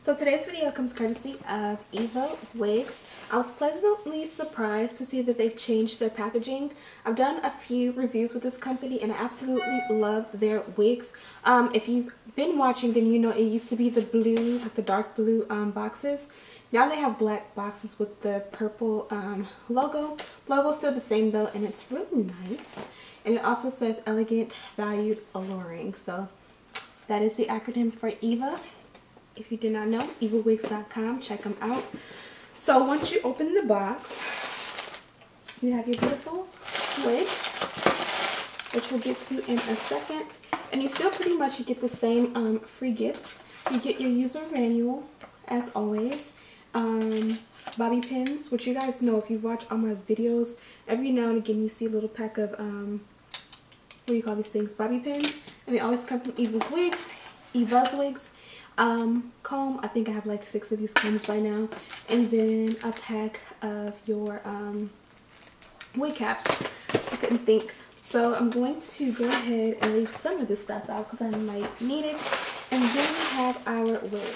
So today's video comes courtesy of Eva Wigs. I was pleasantly surprised to see that they've changed their packaging. I've done a few reviews with this company and I absolutely love their wigs. If you've been watching, then you know it used to be the blue, like the dark blue boxes. Now they have black boxes with the purple logo. Logo's still the same though, and it's really nice. And it also says elegant, valued, alluring. So that is the acronym for Eva. If you did not know, evawigs.com, check them out. So once you open the box, you have your beautiful wig, which we'll get to in a second. And you still pretty much get the same free gifts. You get your user manual, as always. Bobby pins, which you guys know if you watch all my videos, every now and again you see a little pack of, what do you call these things? Bobby pins. And they always come from Eva's Wigs. Comb, I think I have like 6 of these combs by now, and then a pack of your wig caps. I couldn't think, so I'm going to go ahead and leave some of this stuff out because I might need it. And then we have our wig.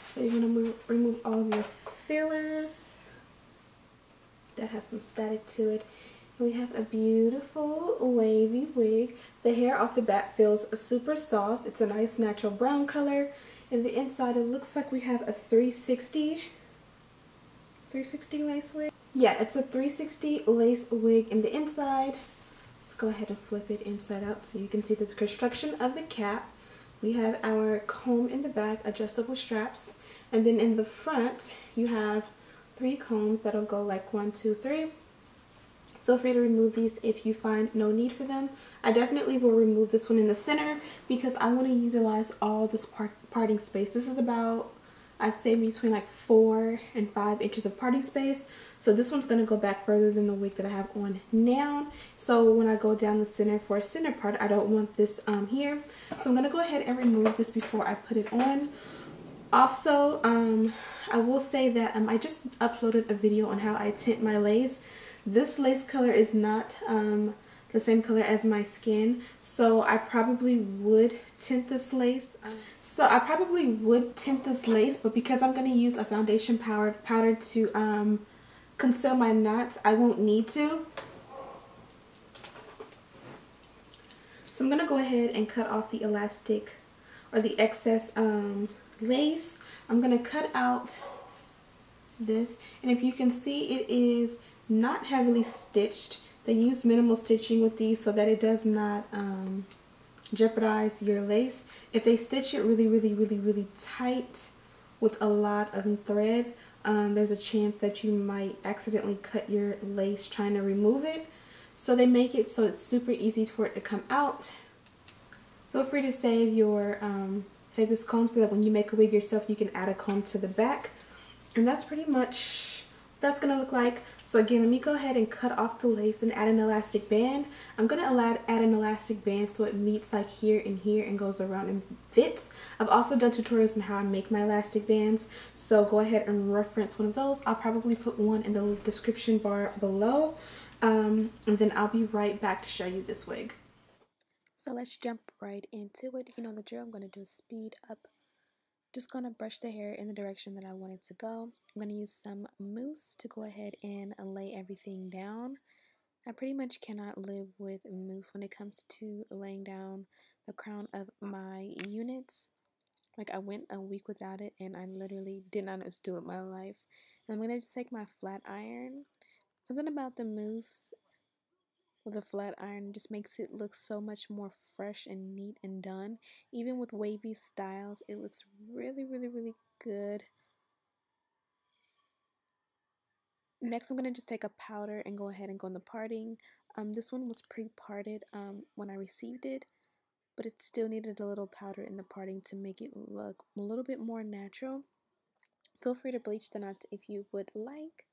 So you're gonna remove all of your fillers. That has some static to it. We have a beautiful wavy wig. The hair off the bat feels super soft. It's a nice natural brown color. And the inside, it looks like we have a 360 lace wig. Yeah, it's a 360 lace wig in the inside. Let's go ahead and flip it inside out so you can see the construction of the cap. We have our comb in the back, adjustable straps. And then in the front, you have 3 combs that'll go like 1, 2, 3. Feel free to remove these if you find no need for them. I definitely will remove this one in the center because I want to utilize all this parting space. This is about, I'd say, between like 4 and 5 inches of parting space. So this one's going to go back further than the wig that I have on now. So when I go down the center for a center part, I don't want this here. So I'm going to go ahead and remove this before I put it on. Also, I will say that I just uploaded a video on how I tint my lace. This lace color is not the same color as my skin, so I probably would tint this lace. But because I'm going to use a foundation powder to conceal my knots, I won't need to. So I'm going to go ahead and cut off the elastic or the excess lace. I'm going to cut out this, and if you can see, it is not heavily stitched. They use minimal stitching with these so that it does not jeopardize your lace. If they stitch it really tight with a lot of thread, there's a chance that you might accidentally cut your lace trying to remove it. So they make it so it's super easy for it to come out. Feel free to save your save this comb so that when you make a wig yourself, you can add a comb to the back. And that's pretty much what that's gonna look like. So again, let me go ahead and cut off the lace and add an elastic band. I'm gonna add an elastic band so it meets like here and here and goes around and fits. I've also done tutorials on how I make my elastic bands, so go ahead and reference one of those. I'll probably put one in the description bar below, and then I'll be right back to show you this wig. So let's jump right into it. You know the drill. I'm gonna do a speed up. Just gonna brush the hair in the direction that I want it to go. I'm gonna use some mousse to go ahead and lay everything down. I pretty much cannot live with mousse when it comes to laying down the crown of my units. Like, I went a week without it and I literally did not know what to do with my life. And I'm gonna just take my flat iron. Something about the mousse with a flat iron just makes it look so much more fresh and neat and done. Even with wavy styles, it looks really good. Next, I'm going to just take a powder and go ahead and go in the parting. This one was pre-parted when I received it, but it still needed a little powder in the parting to make it look a little bit more natural. Feel free to bleach the knots if you would like.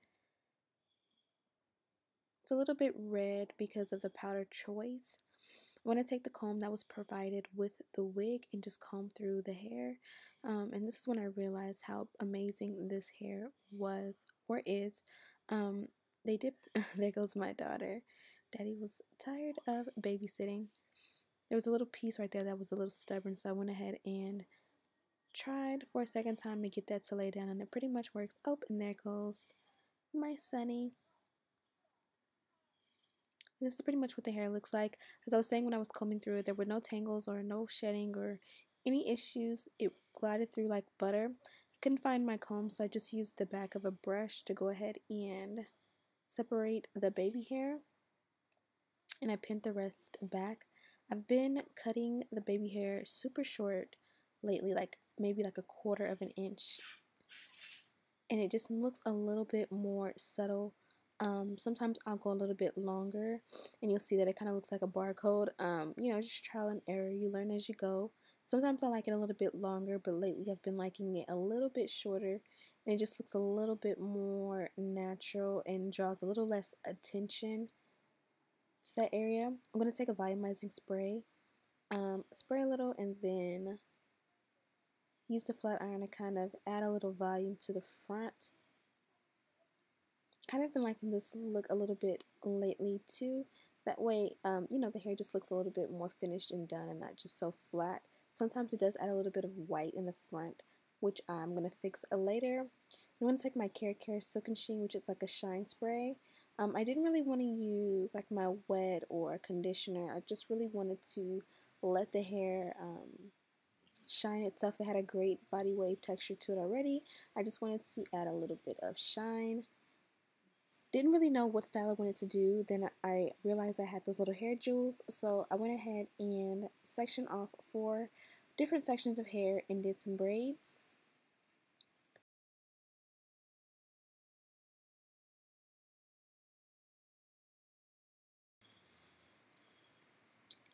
It's a little bit red because of the powder choice. I want to take the comb that was provided with the wig and just comb through the hair. And this is when I realized how amazing this hair was or is. They did. There goes my daughter. Daddy was tired of babysitting. There was a little piece right there that was a little stubborn, so I went ahead and tried for a second time to get that to lay down, and it pretty much works. Oh, and there goes my Sunny. This is pretty much what the hair looks like. As I was saying when I was combing through it, there were no tangles or no shedding or any issues. It glided through like butter. I couldn't find my comb, so I just used the back of a brush to go ahead and separate the baby hair, and I pinned the rest back. I've been cutting the baby hair super short lately, like maybe like a 1/4 of an inch, and it just looks a little bit more subtle. Sometimes I'll go a little bit longer, and you'll see that it kind of looks like a barcode. You know, just trial and error. You learn as you go. Sometimes I like it a little bit longer, but lately I've been liking it a little bit shorter, and it just looks a little bit more natural and draws a little less attention to that area. I'm going to take a volumizing spray, spray a little, and then use the flat iron to kind of add a little volume to the front. Kind of been liking this look a little bit lately too. That way, you know, the hair just looks a little bit more finished and done and not just so flat. Sometimes it does add a little bit of white in the front, which I'm going to fix later. I'm going to take my Care Silk and Sheen, which is like a shine spray. I didn't really want to use like my wet or a conditioner. I just really wanted to let the hair shine itself. It had a great body wave texture to it already. I just wanted to add a little bit of shine. Didn't really know what style I wanted to do. Then I realized I had those little hair jewels, so I went ahead and sectioned off 4 different sections of hair and did some braids.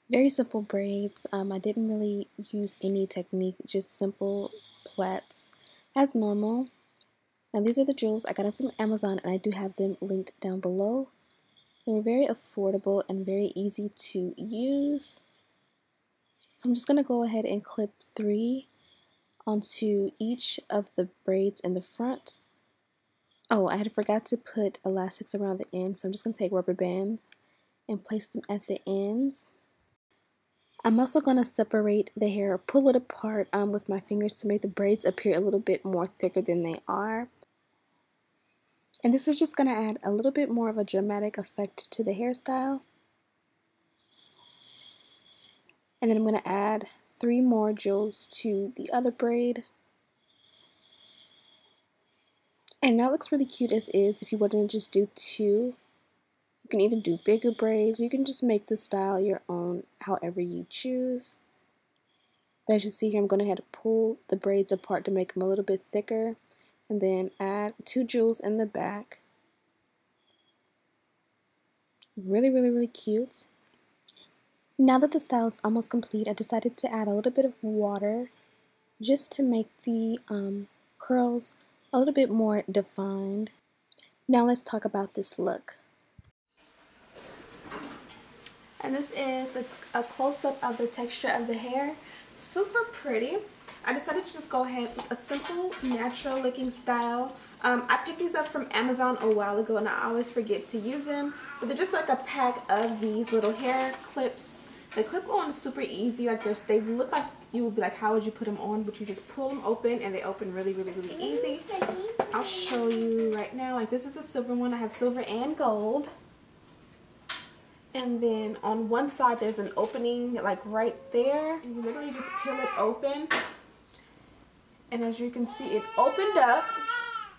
Very simple braids. I didn't really use any technique, just simple plaits as normal. Now these are the jewels. I got them from Amazon, and I do have them linked down below. They were very affordable and very easy to use. So I'm just going to go ahead and clip 3 onto each of the braids in the front. Oh, I had forgot to put elastics around the ends, so I'm just going to take rubber bands and place them at the ends. I'm also going to separate the hair, pull it apart with my fingers to make the braids appear a little bit more thicker than they are. And this is just going to add a little bit more of a dramatic effect to the hairstyle. And then I'm going to add 3 more jewels to the other braid. And that looks really cute as is. If you want to just do 2, you can either do bigger braids. You can just make the style your own, however you choose. But as you see here, I'm going to have to pull the braids apart to make them a little bit thicker. And then add 2 jewels in the back. Really, really, really cute. Now that the style is almost complete, I decided to add a little bit of water just to make the curls a little bit more defined. Now let's talk about this look. And this is a close-up of the texture of the hair. Super pretty. I decided to just go ahead with a simple, natural looking style. I picked these up from Amazon a while ago, and I always forget to use them. But they're just like a pack of these little hair clips. They clip on super easy. Like they look like you would be like, how would you put them on? But you just pull them open, and they open really, really, really easy. I'll show you right now. Like this is the silver one. I have silver and gold. And then on one side there's an opening like right there, and you literally just peel it open. And as you can see, it opened up,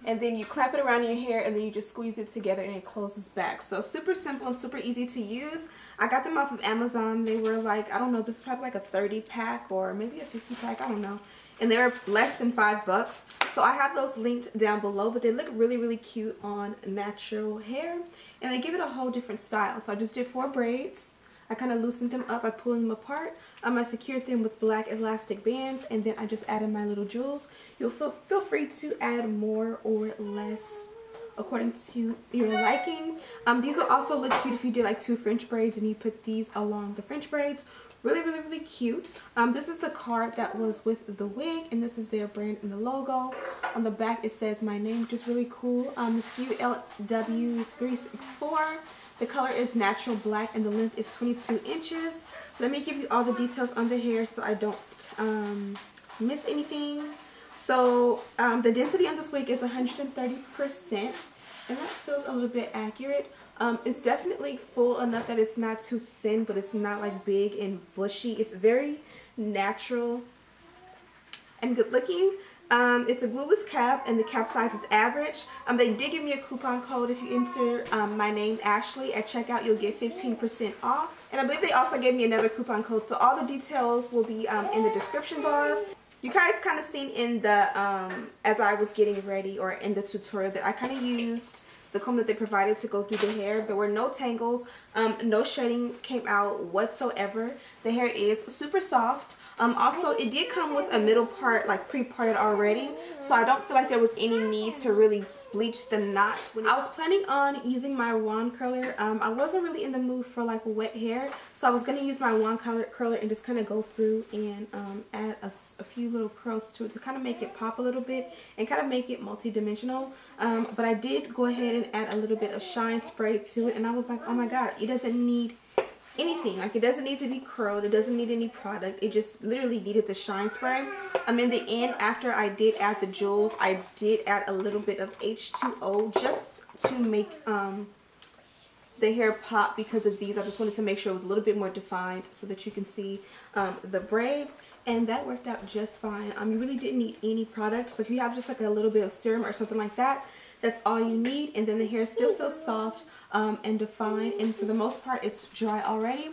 and then you clap it around your hair, and then you just squeeze it together and it closes back. So super simple and super easy to use. I got them off of Amazon. They were like, I don't know, this is probably like a 30 pack or maybe a 50 pack, I don't know. And they were less than $5. So I have those linked down below, but they look really, really cute on natural hair, and they give it a whole different style. So I just did 4 braids. I kind of loosened them up by pulling them apart. I secured them with black elastic bands, and then I just added my little jewels. You'll feel free to add more or less according to your liking. These will also look cute if you did like 2 French braids and you put these along the French braids. Really, really, really cute. This is the card that was with the wig, and this is their brand and the logo. On the back it says my name, which is really cool. The SKU LW364. The color is natural black, and the length is 22 inches. Let me give you all the details on the hair so I don't miss anything. So the density on this wig is 130%, and that feels a little bit accurate. It's definitely full enough that it's not too thin, but it's not like big and bushy. It's very natural and good looking. It's a glueless cap, and the cap size is average. They did give me a coupon code. If you enter my name Ashley at checkout, you'll get 15% off. And I believe they also gave me another coupon code. So all the details will be in the description bar. You guys kind of seen in the as I was getting ready, or in the tutorial, that I kind of used the comb that they provided to go through the hair. There were no tangles, no shedding came out whatsoever. The hair is super soft. Also, it did come with a middle part like pre-parted already, so I don't feel like there was any need to really bleach the knots. I was planning on using my wand curler. I wasn't really in the mood for like wet hair, so I was going to use my wand curler and just kind of go through and add a few little curls to it to kind of make it pop a little bit and kind of make it multi-dimensional. But I did go ahead and add a little bit of shine spray to it, and I was like, oh my god, it doesn't need anything. Like, it doesn't need to be curled, it doesn't need any product, it just literally needed the shine spray. In the end, after I did add the jewels, I did add a little bit of H2O just to make the hair pop. Because of these, I just wanted to make sure it was a little bit more defined so that you can see the braids, and that worked out just fine. You really didn't need any product, so if you have just like a little bit of serum or something like that, that's all you need. And then the hair still feels soft and defined, and for the most part it's dry already.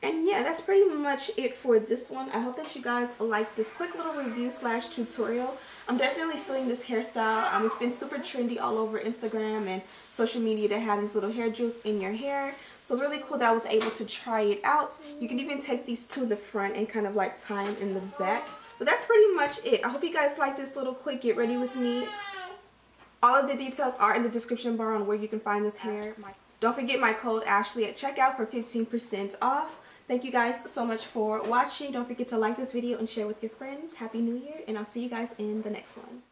And yeah, that's pretty much it for this one. I hope that you guys like this quick little review slash tutorial. I'm definitely feeling this hairstyle. It's been super trendy all over Instagram and social media to have these little hair jewels in your hair, so it's really cool that I was able to try it out. You can even take these to the front and kind of like tie them in the back. But that's pretty much it. I hope you guys like this little quick get ready with me. All of the details are in the description bar on where you can find this hair. Don't forget my code Ashley at checkout for 15% off. Thank you guys so much for watching. Don't forget to like this video and share with your friends. Happy New Year, and I'll see you guys in the next one.